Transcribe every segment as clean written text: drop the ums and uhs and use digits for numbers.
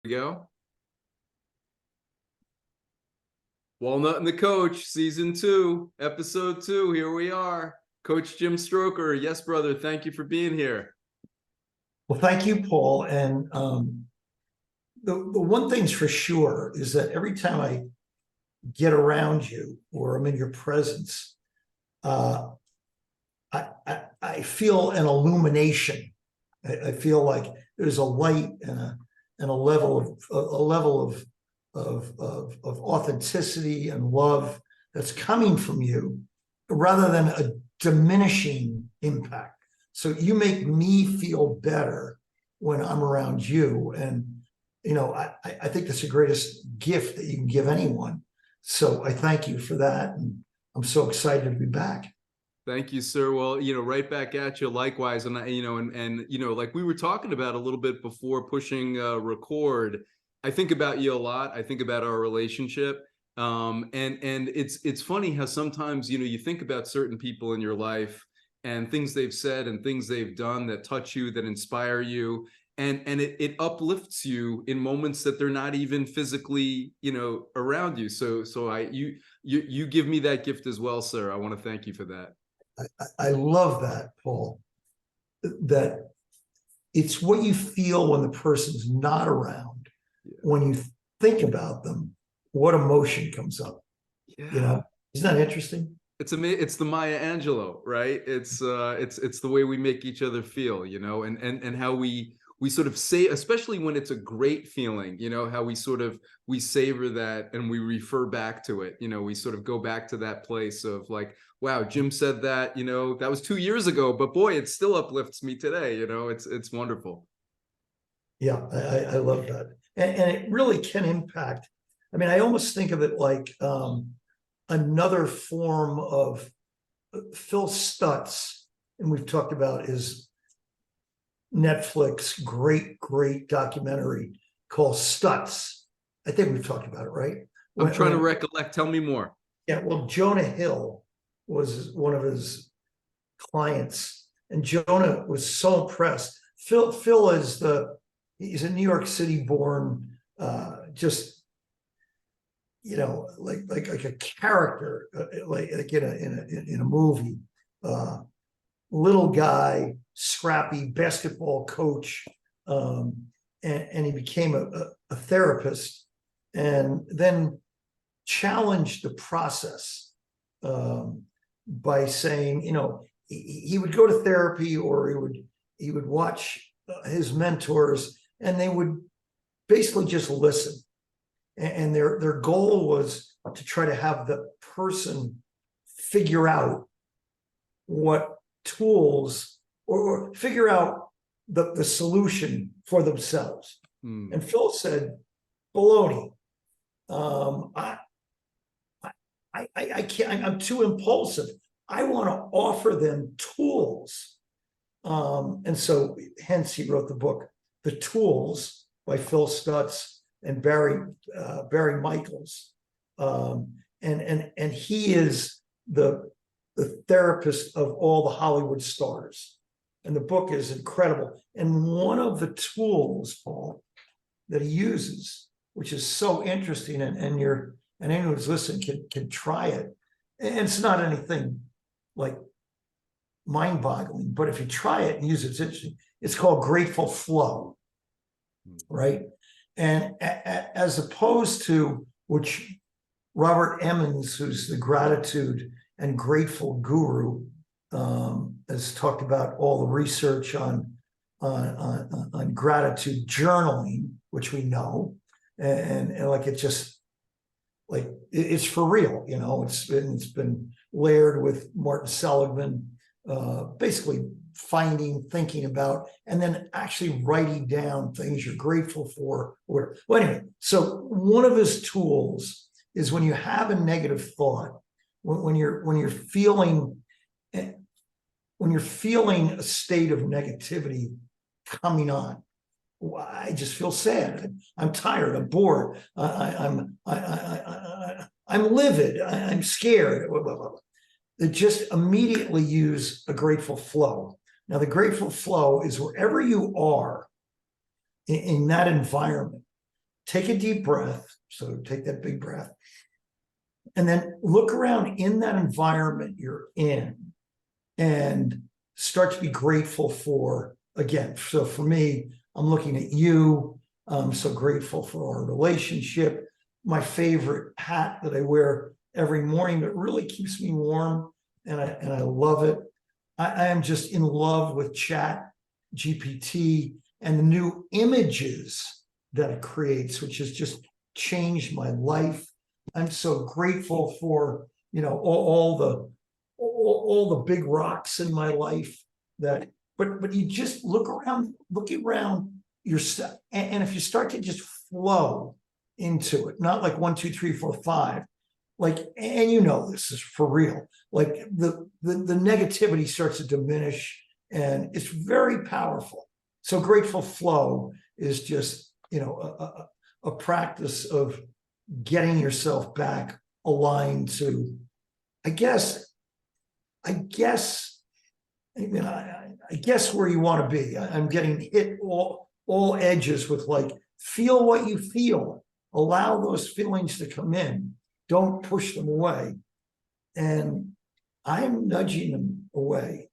We go. Walnut and the Coach, season 2, episode 2. Here we are. Coach Jim Stroker. Yes, brother. Thank you for being here. Well, thank you, Paul. And the one thing's for sure is that every time I get around you or I'm in your presence, I feel an illumination. I feel like there's a light and a level of authenticity and love that's coming from you, rather than a diminishing impact. So you make me feel better when I'm around you, and I think that's the greatest gift that you can give anyone. So I thank you for that, and I'm so excited to be back. Thank you, sir. Well, right back at you likewise. And like we were talking about a little bit before pushing record, I think about you a lot. I think about our relationship. And it's funny how sometimes, you think about certain people in your life and things they've said and things they've done that touch you, that inspire you. And it uplifts you in moments that they're not even physically, around you. So you give me that gift as well, sir. I want to thank you for that. I love that, Paul, that it's what you feel when the person's not around. Yeah. When you think about them, what emotion comes up? Yeah. Isn't that interesting? It's the Maya Angelou, right? It's the way we make each other feel, and how we sort of say, especially when it's a great feeling, how we savor that and we refer back to it. We sort of go back to that place of like, wow, Jim said that, that was 2 years ago, but boy, it still uplifts me today. It's wonderful. Yeah, I love that. And it really can impact. I mean, I almost think of it like another form of Phil Stutz, and we've talked about his Netflix great documentary called Stutz. I think we've talked about it, right? I'm trying to recollect. Tell me more. Yeah, well, Jonah Hill was one of his clients, and Jonah was so impressed. Phil is he's a New York City born, just like a character, like in a movie. Little guy, scrappy basketball coach, and he became a therapist, and then challenged the process by saying, he would go to therapy, or he would watch his mentors, and they would basically just listen. And their goal was to try to have the person figure out what tools or figure out the solution for themselves. And Phil said, baloney. I can't, I'm too impulsive. I want to offer them tools. And so hence he wrote the book, The Tools, by Phil Stutz and Barry Michaels. And he is the therapist of all the Hollywood stars. And the book is incredible. And one of the tools, Paul, that he uses, which is so interesting, and anyone who's listening can try it. And it's not anything like mind-boggling, but if you try it and use it, it's interesting. It's called Grateful Flow, right? And as opposed to, which Robert Emmons, who's the gratitude and grateful guru, has talked about all the research on gratitude journaling, which we know, and like it just like it's for real, it's been layered with Martin Seligman, basically thinking about, and then actually writing down things you're grateful for. Well, anyway, so one of his tools is when you have a negative thought, when you're feeling a state of negativity coming on. I just feel sad. I'm tired. I'm bored. I'm livid. I'm scared. Blah, blah, blah. They just immediately use a grateful flow. Now, the grateful flow is wherever you are in that environment, take a deep breath. So take that big breath. And then look around in that environment you're in and start to be grateful for, again, so for me, I'm looking at you. I'm so grateful for our relationship. My favorite hat that I wear every morning that really keeps me warm, and I love it. I am just in love with Chat GPT and the new images that it creates, which has just changed my life. I'm so grateful for, you know, all the big rocks in my life that, but you just look around yourself, and if you start to just flow into it, not like 1, 2, 3, 4, 5, like, and you know this is for real, like the negativity starts to diminish, and it's very powerful. So grateful flow is just, you know, a practice of getting yourself back aligned to, I guess where you want to be. I'm getting hit all edges with, like, feel what you feel, allow those feelings to come in, don't push them away, and I'm nudging them away.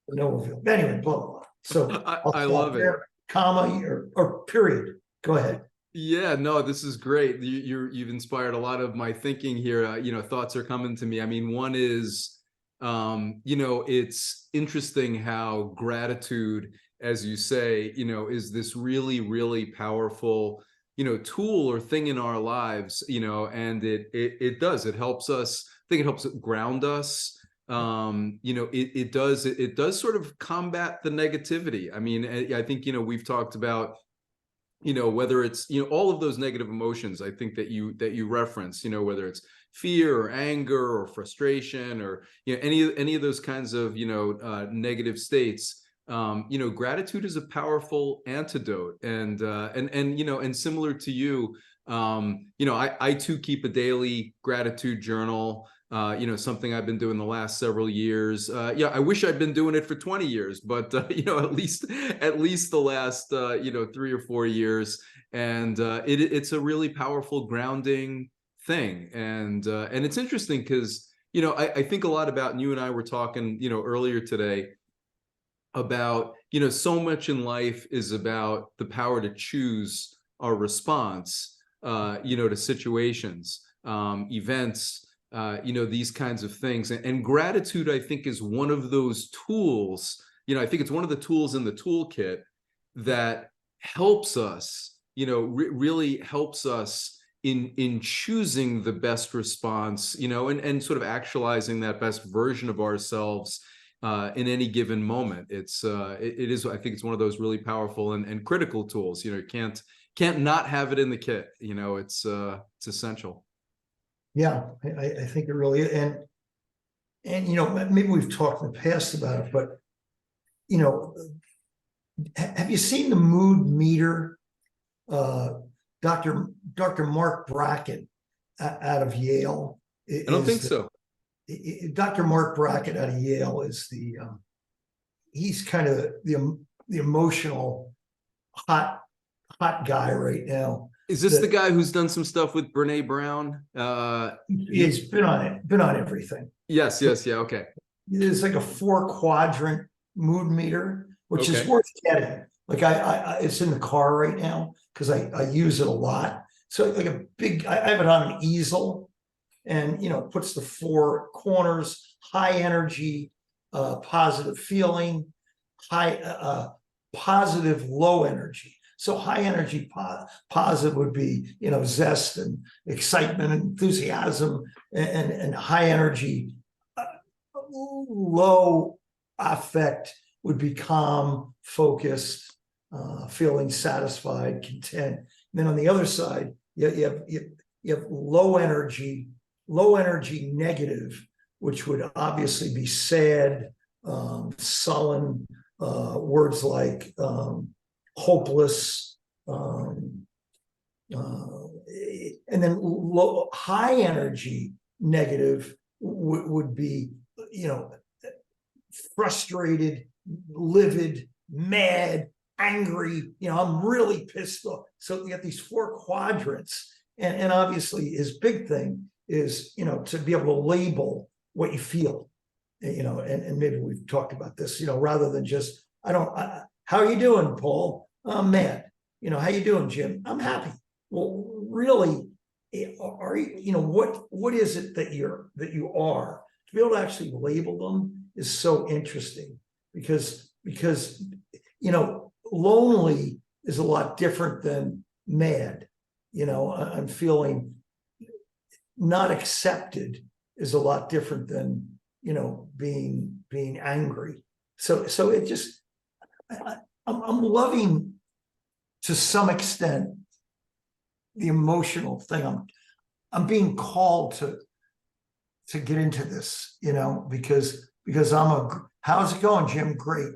No, anyway, blah, blah, blah. So I love it. Comma or period. Go ahead. Yeah, no, this is great. You've inspired a lot of my thinking here. You know, thoughts are coming to me. I mean, one is, you know, it's interesting how gratitude, as you say, you know, is this really, really powerful, you know, tool or thing in our lives, you know, and it helps us. I think it helps ground us. You know, it does sort of combat the negativity. I mean, I think, you know, we've talked about, you know, whether it's, you know, all of those negative emotions, I think that you reference, you know, whether it's fear or anger or frustration or, you know, any of those kinds of, you know, negative states. You know, gratitude is a powerful antidote, and you know, and similar to you, you know, I too keep a daily gratitude journal. You know, something I've been doing the last several years. Yeah, I wish I'd been doing it for 20 years, but you know, at least the last you know, 3 or 4 years, and it's a really powerful grounding thing, and it's interesting because, you know, I think a lot about, and you and I were talking, you know, earlier today about, you know, so much in life is about the power to choose our response, you know, to situations, events. You know, these kinds of things. And gratitude, I think, is one of those tools. You know, I think it's one of the tools in the toolkit that helps us, you know, really helps us in choosing the best response, you know, and sort of actualizing that best version of ourselves in any given moment. It is, I think it's one of those really powerful and critical tools. You know, you can't not have it in the kit. You know, it's essential. Yeah, I think it really is. And you know, maybe we've talked in the past about it, but you know, have you seen the mood meter? Dr. Mark Brackett out of Yale. I don't think so. Dr. Mark Brackett out of Yale is he's kind of the emotional hot guy right now. Is this the guy who's done some stuff with Brene Brown? He's been on everything. Yes, yeah, okay. It's like a 4-quadrant mood meter, which is worth getting. Like I it's in the car right now because I use it a lot. So like a big, I have it on an easel, and you know, puts the 4 corners: high energy, positive feeling, high positive, low energy. So high energy positive would be, you know, zest and excitement and enthusiasm, and high energy low affect would be calm, focused, feeling satisfied, content. And then on the other side, you have low energy negative, which would obviously be sad, sullen, words like hopeless, and then high energy negative would be, you know, frustrated, livid, mad, angry, I'm really pissed off. So you got these 4 quadrants, and obviously his big thing is, to be able to label what you feel, and maybe we've talked about this, rather than just, how are you doing, Paul? I'm mad. How you doing, Jim? I'm happy. Well, really, are you, what is it that you are? To be able to actually label them is so interesting, because lonely is a lot different than mad. I'm feeling not accepted is a lot different than, being angry. So it just, I'm loving, to some extent, the emotional thing. I'm being called to get into this, because how's it going, Jim? Great.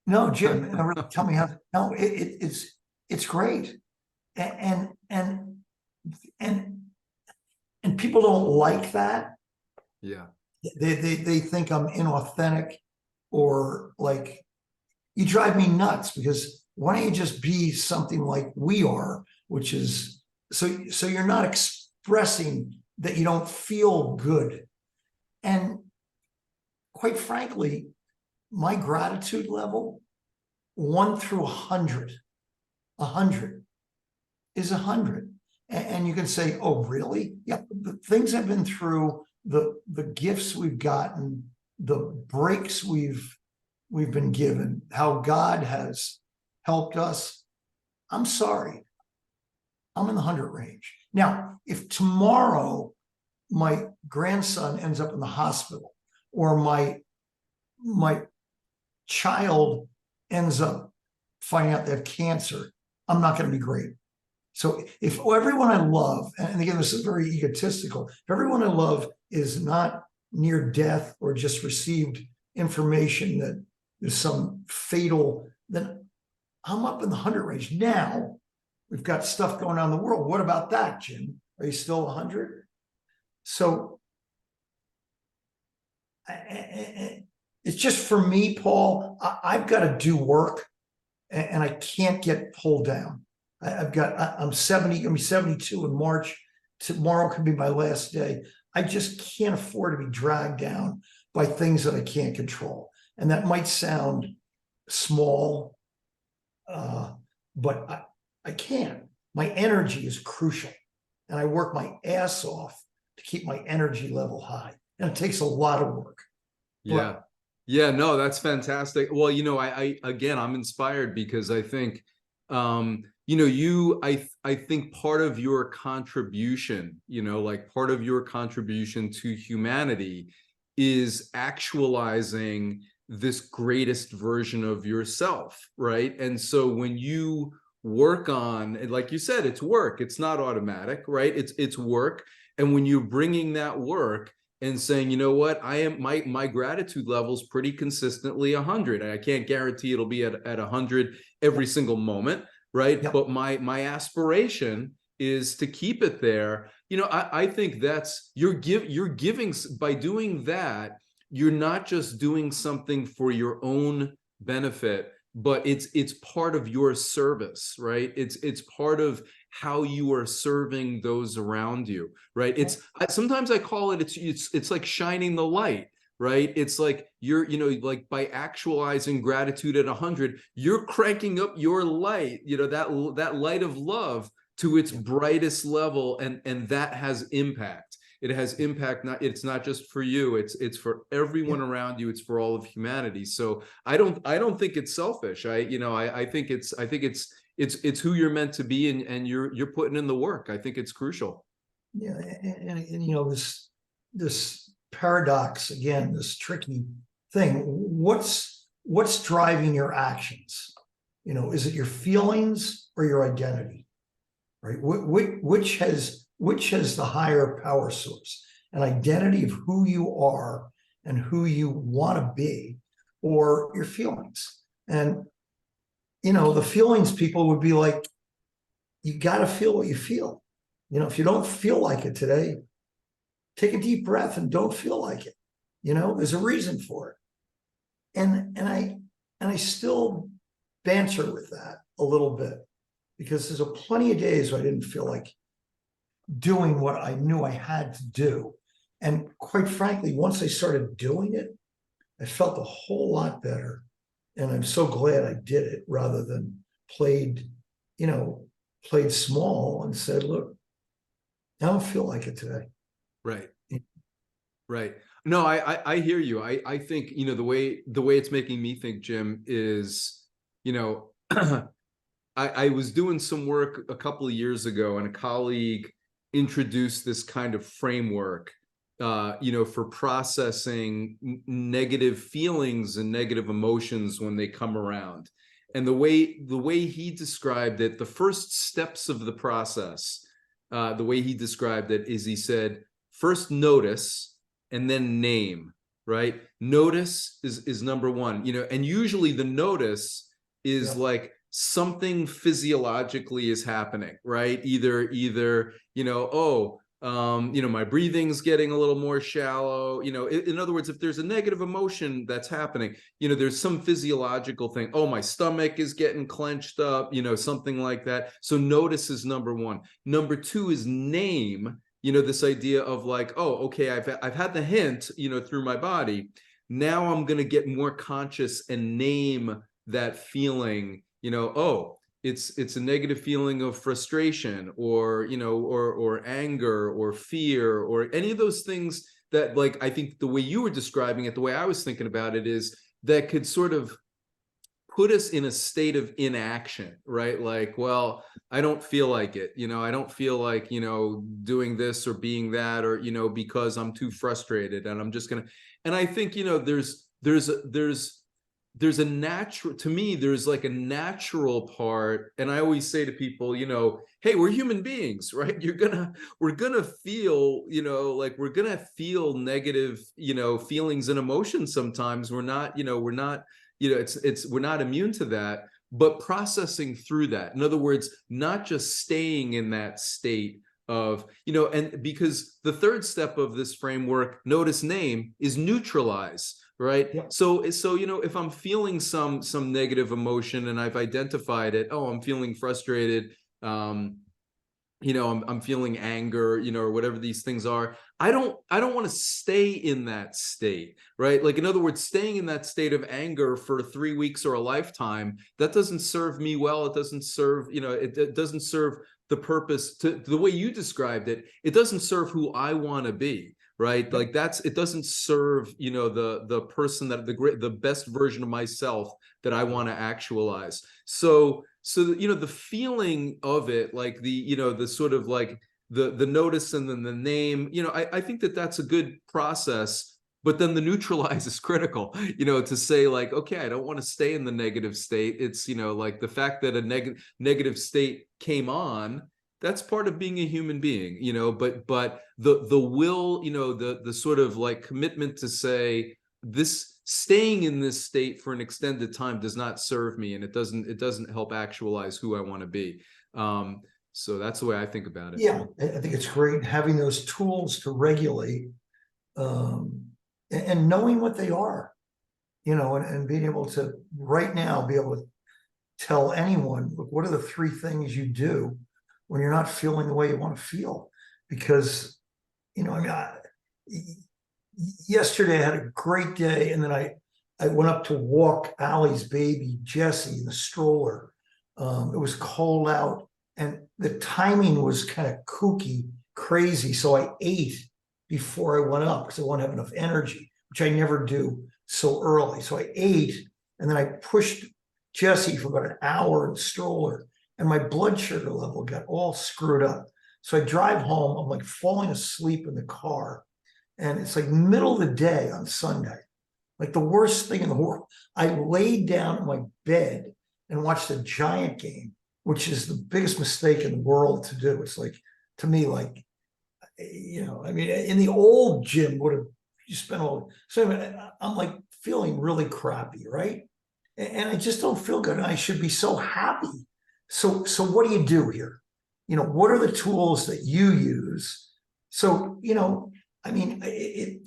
No, Jim, really tell me how. No, it's great, and people don't like that. Yeah, they think I'm inauthentic, or like, you drive me nuts, because why don't you just be something like we are, which is, so you're not expressing that you don't feel good. And quite frankly, my gratitude level, 1 through 100, 100 is 100. And you can say, oh, really? Yeah, the things I've been through, the gifts we've gotten, the breaks we've been given, how God has helped us. I'm sorry, I'm in the 100 range. Now, if tomorrow my grandson ends up in the hospital, or my child ends up finding out they have cancer, I'm not going to be great. So if everyone I love, and again, this is very egotistical, if everyone I love is not near death, or just received information that there's some fatal, then I'm up in the 100 range. Now, we've got stuff going on in the world. What about that, Jim? Are you still 100? So it's just, for me, Paul, I've got to do work, and I can't get pulled down. I'm 70, I'm gonna be 72 in March. Tomorrow could be my last day. I just can't afford to be dragged down by things that I can't control. And that might sound small, but I can't. My energy is crucial, and I work my ass off to keep my energy level high. And it takes a lot of work. yeah, yeah. No, that's fantastic. Well, I again, I'm inspired, because I think, I think part of your contribution, like part of your contribution to humanity is actualizing this greatest version of yourself, right? And so when you work on, like you said, it's work, it's not automatic, right? It's work. And when you're bringing that work and saying, you know what, I am, my gratitude level's pretty consistently 100. I can't guarantee it'll be at 100 every single moment, right? Yep. But my aspiration is to keep it there. I think that's, you're giving, by doing that, you're not just doing something for your own benefit, but it's part of your service, right? It's part of how you are serving those around you, right? Sometimes I call it, it's like shining the light, right? It's like you're, like by actualizing gratitude at 100, you're cranking up your light, that light of love to its brightest level, and that has impact. It has impact. It's not just for you. It's for everyone around you. It's for all of humanity. So I don't think it's selfish. I think it's who you're meant to be, and you're putting in the work. I think it's crucial. Yeah, and this paradox again, this tricky thing. What's driving your actions? Is it your feelings or your identity? Right? Which has the higher power source? An identity of who you are and who you want to be, or your feelings? And the feelings people would be like, you got to feel what you feel. If you don't feel like it today, take a deep breath and don't feel like it. There's a reason for it. And I still banter with that a little bit, because there's plenty of days where I didn't feel like doing what I knew I had to do. And quite frankly, once I started doing it, I felt a whole lot better. And I'm so glad I did it rather than played small and said, look, I don't feel like it today. Right. Right. No, I hear you. I think, the way it's making me think, Jim, is, I was doing some work a couple of years ago, and a colleague introduced this kind of framework, for processing negative feelings and negative emotions when they come around. And the way he described it, the first steps of the process, the way he described it is, he said, first notice and then name, right? Notice is number one, and usually the notice is like something physiologically is happening, right? Either, my breathing's getting a little more shallow, in other words, if there's a negative emotion that's happening, there's some physiological thing. Oh, my stomach is getting clenched up, something like that. So notice is number one. Number two is name, this idea of like, oh, okay, I've had the hint, through my body. Now I'm going to get more conscious and name that feeling, oh, it's a negative feeling of frustration, or or anger or fear, or any of those things that, like, I think the way you were describing it, the way I was thinking about it, is that could sort of put us in a state of inaction, right? Like, well, I don't feel like it, I don't feel like, doing this or being that, or, because I'm too frustrated, and I'm just gonna, and I think, there's a natural, to me, there's like a natural part. And I always say to people, hey, we're human beings, right? We're gonna feel, like we're gonna feel negative, feelings and emotions sometimes. We're not we're not immune to that, but processing through that. In other words, not just staying in that state of, and because the third step of this framework, notice, name, is neutralize. Right. Yeah. So, if I'm feeling some negative emotion and I've identified it, oh, I'm feeling frustrated, I'm feeling anger, or whatever these things are. I don't want to stay in that state, right? Like, in other words, staying in that state of anger for 3 weeks or a lifetime, that doesn't serve me well. It doesn't serve, it doesn't serve the purpose, to the way you described it. It doesn't serve who I want to be. Right. Like, it doesn't serve, the person that the best version of myself that I want to actualize. So, the feeling of it, like the sort of like the notice and then the name, I think that that's a good process. But then the neutralize is critical, to say like, okay, I don't want to stay in the negative state. It's, like the fact that a negative state came on, that's part of being a human being, but the will, the sort of like commitment to say, this staying in this state for an extended time does not serve me, and it doesn't help actualize who I want to be. So that's the way I think about it. Yeah, I think it's great having those tools to regulate, and knowing what they are, and being able to right now be able to tell anyone, look, what are the 3 things you do when you're not feeling the way you want to feel? Because, yesterday I had a great day, and then I went up to walk Allie's baby, Jessie, in the stroller. It was cold out, and the timing was kind of kooky, crazy. So I ate before I went up because I want to have enough energy, which I never do so early. So I ate, and then I pushed Jessie for about an hour in the stroller, and my blood sugar level got all screwed up. So I drive home, I'm like falling asleep in the car, and it's like middle of the day on Sunday, like the worst thing in the world. I laid down in my bed and watched a Giant game, which is the biggest mistake in the world to do. It's like, to me, like, in the old gym would have, you spent all, so I'm like feeling really crappy, right? And I just don't feel good. And I should be so happy. So what do you do here? What are the tools that you use? So,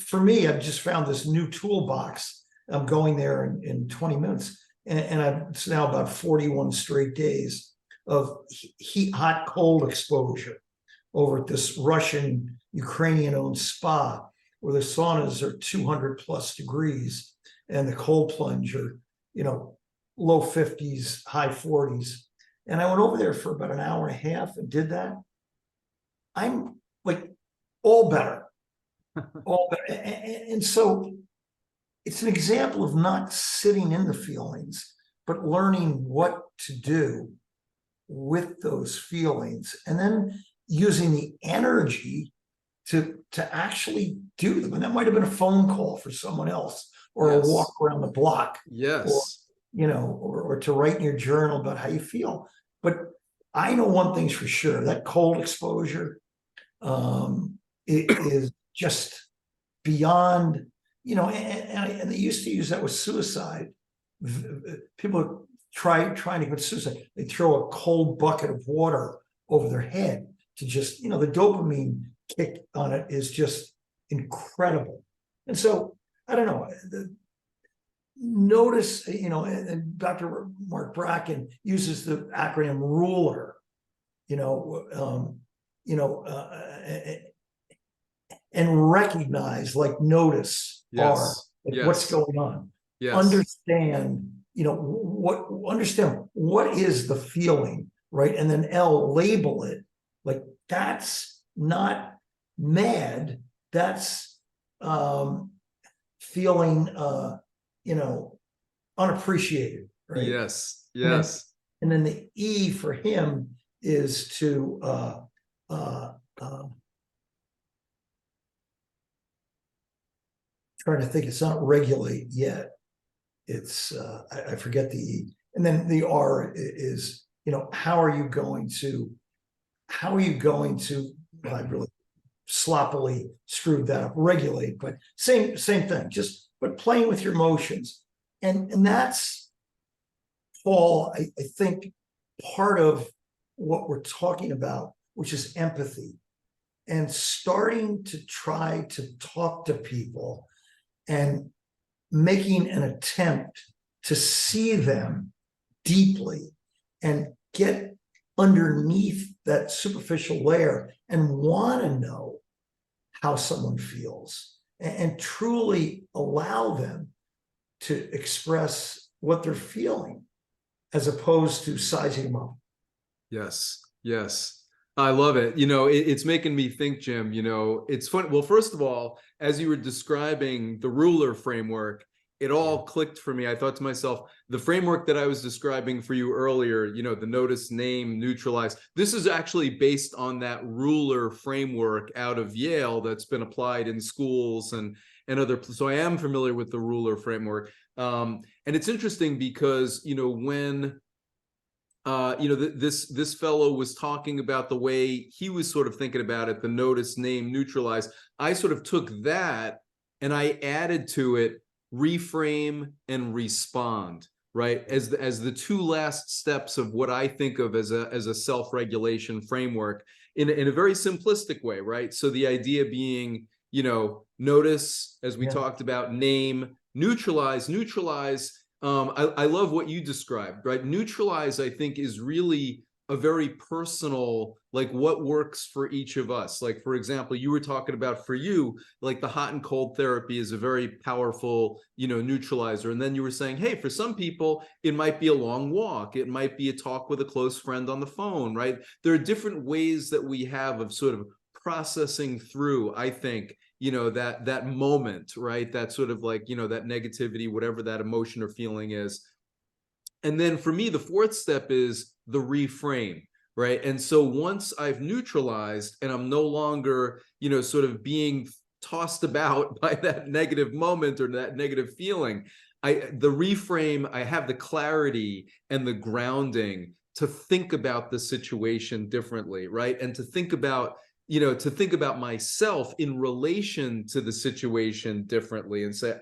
for me, I've just found this new toolbox. I'm going there in 20 minutes. and it's now about 41 straight days of heat, hot, cold exposure over at this Russian, Ukrainian-owned spa, where the saunas are 200 plus degrees and the cold plunge are, low 50s, high 40s. And I went over there for about an hour and a half and did that. I'm like all better, all better. And so it's an example of not sitting in the feelings, but learning what to do with those feelings, and then using the energy to actually do them. And that might have been a phone call for someone else, or a walk around the block. Yes. Or to write in your journal about how you feel. But I know one thing's for sure, that cold exposure, it is just beyond, and they used to use that with suicide. People trying to commit suicide, they throw a cold bucket of water over their head to just, the dopamine kick on it is just incredible. And so, I don't know, notice, and Dr. Mark Bracken uses the acronym RULER, and recognize, like notice, what's going on. Understand, understand what is the feeling, right? And then L, label it. Like, that's not mad, that's feeling unappreciated, right? Yes. And then the E for him is to trying to think, it's not regulate yet. It's I forget the E. And then the R is, how are you going to I really sloppily screwed that up, regulate, but same thing, but playing with your emotions. And that's, Paul, I think part of what we're talking about, which is empathy, and starting to try to talk to people and making an attempt to see them deeply and get underneath that superficial layer and want to know how someone feels, and truly allow them to express what they're feeling, as opposed to sizing them up. Yes. I love it. It's making me think, Jim, it's fun. Well, first of all, as you were describing the ruler framework, it all clicked for me. I thought to myself, the framework that I was describing for you earlier, the notice, name, neutralize, this is actually based on that ruler framework out of Yale that's been applied in schools and other. So I am familiar with the ruler framework. And it's interesting because, when this fellow was talking about the way he was sort of thinking about it, the notice, name, neutralize, I sort of took that and I added to it reframe and respond, right, as the two last steps of what I think of as a self-regulation framework in a very simplistic way, right? So the idea being, notice, as we talked about, name, neutralize. I love what you described, right? Neutralize, I think, is really a very personal, like what works for each of us. Like, for example, you were talking about, for you, like the hot and cold therapy is a very powerful, neutralizer. And then you were saying, hey, for some people, it might be a long walk. It might be a talk with a close friend on the phone, right? There are different ways that we have of sort of processing through, I think, that moment, right? That sort of like, that negativity, whatever that emotion or feeling is. And then for me, the fourth step is the reframe, right? And so once I've neutralized and I'm no longer, sort of being tossed about by that negative moment or that negative feeling, the reframe, I have the clarity and the grounding to think about the situation differently, right? And to think about myself in relation to the situation differently, and say,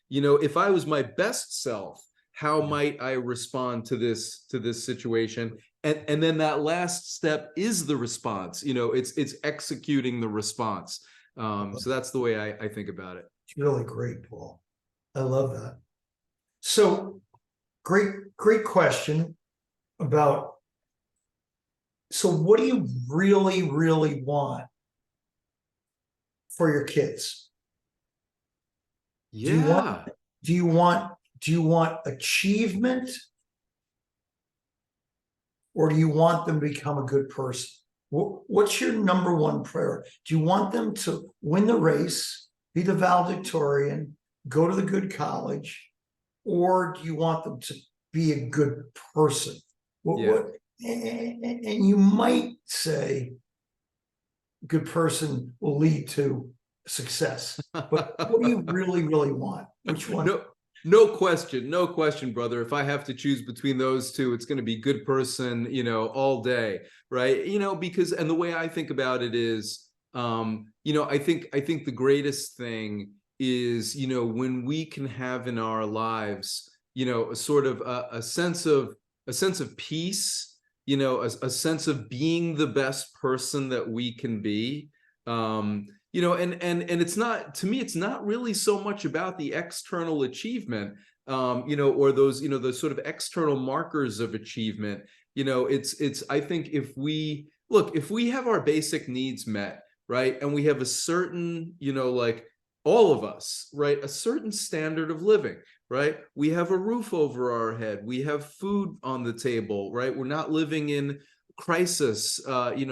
if I was my best self, how might I respond to this situation? And then that last step is the response. It's executing the response. So that's the way I think about it. It's really great, Paul. I love that. So great question about, so what do you really, really want for your kids? Yeah. Do you want achievement, or do you want them to become a good person? What's your number one priority? Do you want them to win the race, be the valedictorian, go to the good college, or do you want them to be a good person? And you might say good person will lead to success, but what do you really, really want? Which one? No question, brother. If I have to choose between those two, it's going to be good person, all day, right? Because, and the way I think about it is, I think the greatest thing is, when we can have in our lives, a sort of a sense of peace, a sense of being the best person that we can be. And it's not, to me, it's not really so much about the external achievement, or those sort of external markers of achievement. It's I think if we have our basic needs met, right, and we have a certain, like all of us, right, a certain standard of living, right? We have a roof over our head, we have food on the table, right? We're not living in crisis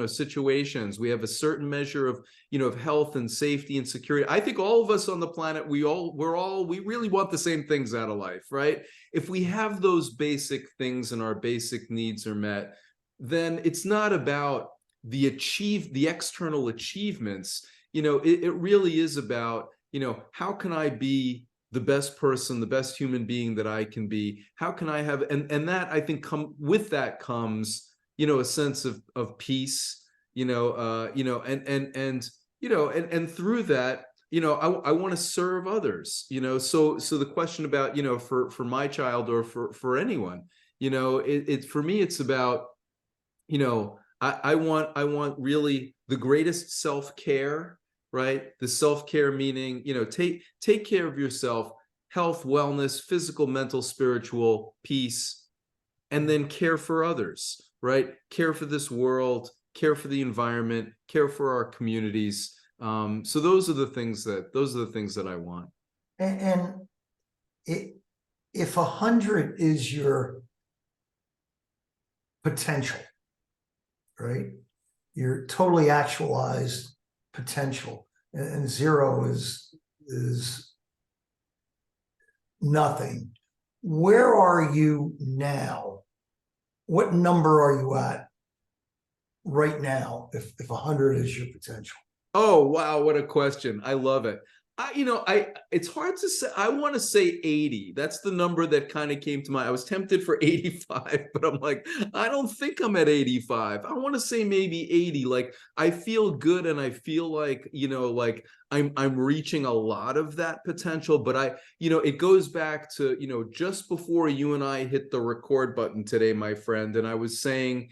situations. We have a certain measure of of health and safety and security. I think all of us on the planet, we really want the same things out of life, right? If we have those basic things and our basic needs are met, then it's not about the external achievements. It really is about, how can I be the best person, the best human being that I can be? How can I have, and that, I think, with that comes a sense of peace, and through that, I want to serve others, so the question about, for my child, or for anyone, for me, it's about, I want really the greatest self-care, right? The self-care meaning, take care of yourself, health, wellness, physical, mental, spiritual, peace, and then care for others, right? Care for this world, care for the environment, care for our communities. So those are the things that I want. And if 100 is your potential, right? Your totally actualized potential, and 0 is nothing. Where are you now? What number are you at right now, if 100 is your potential? Oh, wow, what a question. I love it. It's hard to say. I want to say 80. That's the number that kind of came to mind. I was tempted for 85, but I'm like, I don't think I'm at 85. I want to say maybe 80. Like, I feel good, and I feel like, like I'm reaching a lot of that potential. But it goes back to, just before you and I hit the record button today, my friend, and I was saying,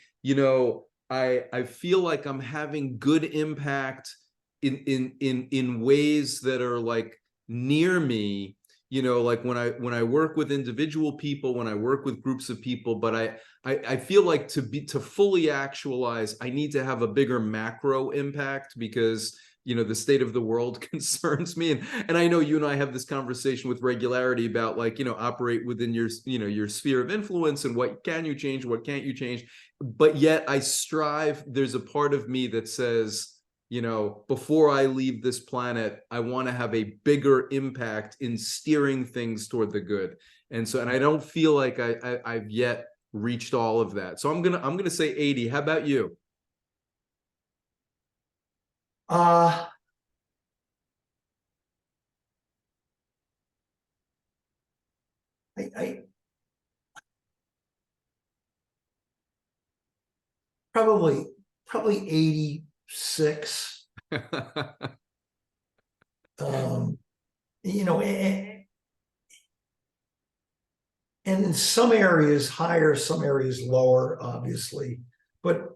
I feel like I'm having good impact in ways that are like near me, like when I work with individual people, when I work with groups of people. But I feel like to fully actualize, I need to have a bigger macro impact, because the state of the world concerns me, and I know you and I have this conversation with regularity about, like, operate within your your sphere of influence, and what can you change, what can't you change. But yet I strive, there's a part of me that says, before I leave this planet, I want to have a bigger impact in steering things toward the good. And I don't feel like I've yet reached all of that. So I'm gonna say 80. How about you? I probably 86. And in some areas higher, some areas lower, obviously. But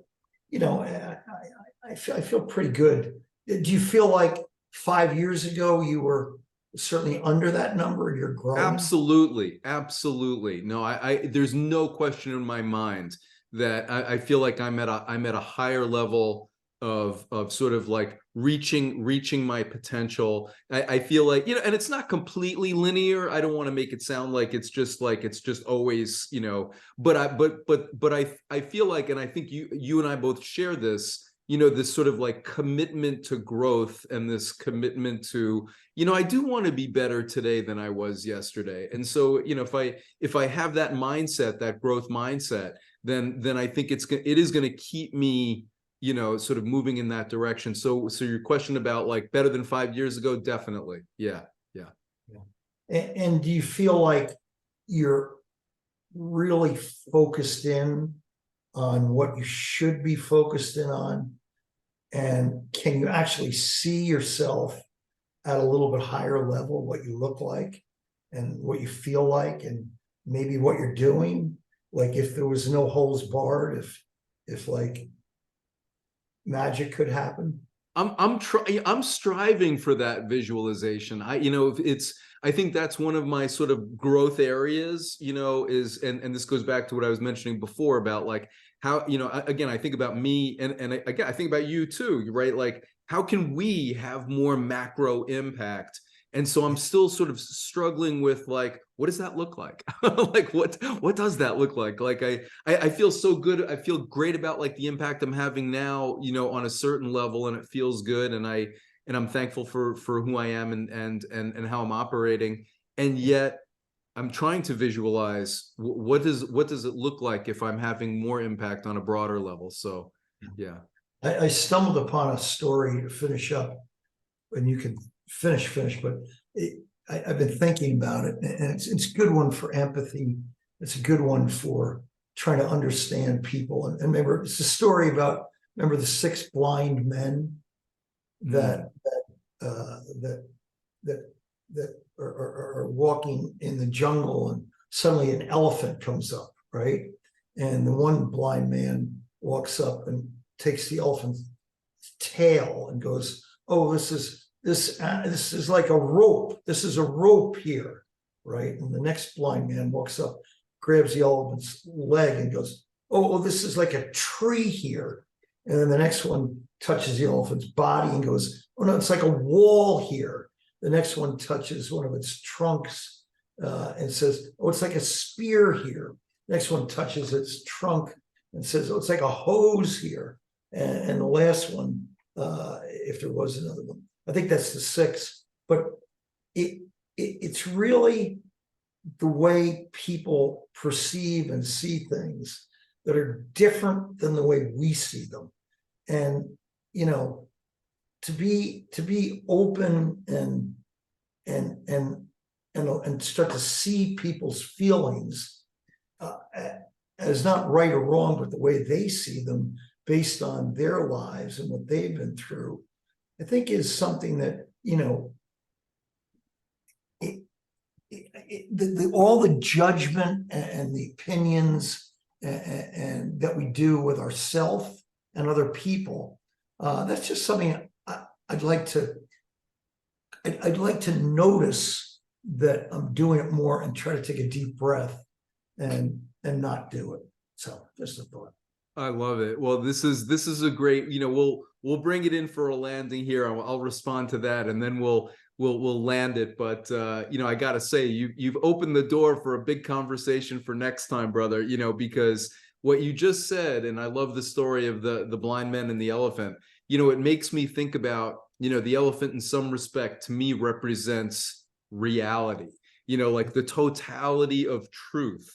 I feel pretty good. Do you feel like 5 years ago you were certainly under that number, you're growing? Absolutely. Absolutely. No, there's no question in my mind that I feel like I'm at a higher level of sort of like reaching my potential. I feel like, and it's not completely linear. I don't want to make it sound like it's just always, but I feel like, and I think you and I both share this, this sort of like commitment to growth and this commitment to, I do want to be better today than I was yesterday. And so, if I have that mindset, that growth mindset, then I think it is going to keep me, sort of moving in that direction. So your question about like better than 5 years ago, definitely. Yeah. And do you feel like you're really focused in on what you should be focused in on? And can you actually see yourself at a little bit higher level, what you look like and what you feel like, and maybe what you're doing? Like if there was no holds barred, if like magic could happen? I'm striving for that visualization. I think that's one of my sort of growth areas, and this goes back to what I was mentioning before about like how, again, I think about me and again, I think about you too, right? Like, how can we have more macro impact? And so I'm still sort of struggling with like, what does that look like? Like, what does that look like? Like, I feel so good. I feel great about like the impact I'm having now, on a certain level, and it feels good. And I'm thankful for who I am and how I'm operating. And yet I'm trying to visualize what does it look like if I'm having more impact on a broader level. So, yeah. I stumbled upon a story to finish up, and you can finish, but I've been thinking about it, and it's a good one for empathy. It's a good one for trying to understand people. And remember, it's a story about, remember the 6 blind men that are walking in the jungle, and suddenly an elephant comes up, right? And the one blind man walks up and takes the elephant's tail and goes, "Oh, this is like a rope. This is a rope here," right? And the next blind man walks up, grabs the elephant's leg and goes, "Oh, this is like a tree here." And then the next one touches the elephant's body and goes, "Oh no, it's like a wall here." The next one touches one of its trunks and says, "Oh, it's like a spear here." Next one touches its trunk and says, "Oh, it's like a hose here." And the last one, if there was another one, I think that's the 6. But it's really the way people perceive and see things that are different than the way we see them. And to be open and start to see people's feelings as not right or wrong, but the way they see them based on their lives and what they've been through, I think is something that, all the judgment and the opinions and that we do with ourselves and other people, that's just something I'd like to notice that I'm doing it more, and try to take a deep breath and not do it. So just a thought. I love it. Well, this is a great, we'll bring it in for a landing here. I'll respond to that, and then we'll land it. But I gotta say, you've opened the door for a big conversation for next time, brother. Because what you just said, and I love the story of the blind men and the elephant. It makes me think about, the elephant in some respect to me represents reality. Like the totality of truth.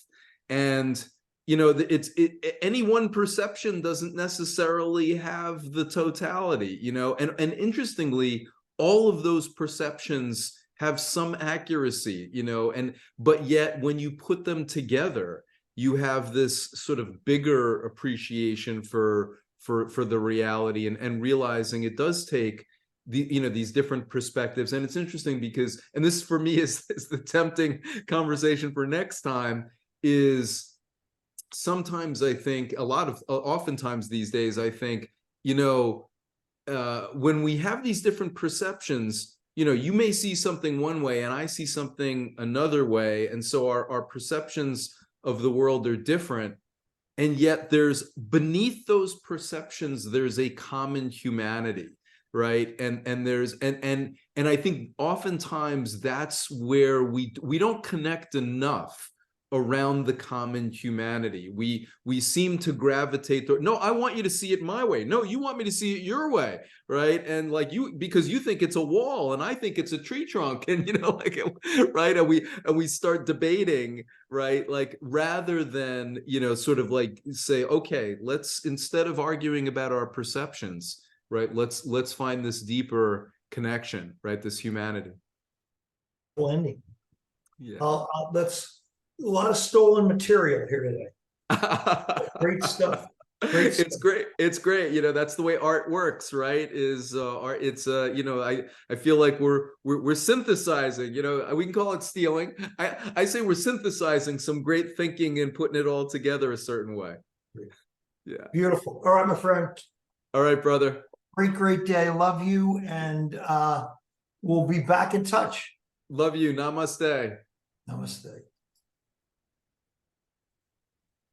And any one perception doesn't necessarily have the totality, and interestingly, all of those perceptions have some accuracy, but yet when you put them together, you have this sort of bigger appreciation for the reality, and realizing it does take these different perspectives. And it's interesting because, and this for me is the tempting conversation for next time, is sometimes I think oftentimes these days, I think, when we have these different perceptions, you know, you may see something one way and I see something another way. And so our perceptions of the world are different. And yet there's beneath those perceptions, there's a common humanity, right? And there's and I think oftentimes that's where we don't connect enough around the common humanity. We seem to gravitate toward, no, I want you to see it my way. No, you want me to see it your way, right? And like you, because you think it's a wall and I think it's a tree trunk, and you know, like, right? And we start debating, right? Like rather than, you know, sort of like say, okay, let's, instead of arguing about our perceptions, right? Let's find this deeper connection, right? This humanity. Blending. Yeah. That's a lot of stolen material here today. Great stuff. Great It's stuff. great. It's great. You know, that's the way art works, right? Is art. It's you know, I feel like we're synthesizing. You know, we can call it stealing. I say we're synthesizing some great thinking and putting it all together a certain way. Yeah. Beautiful. All right, my friend. All right, brother. Great day. Love you, and we'll be back in touch. Love you. Namaste. Namaste.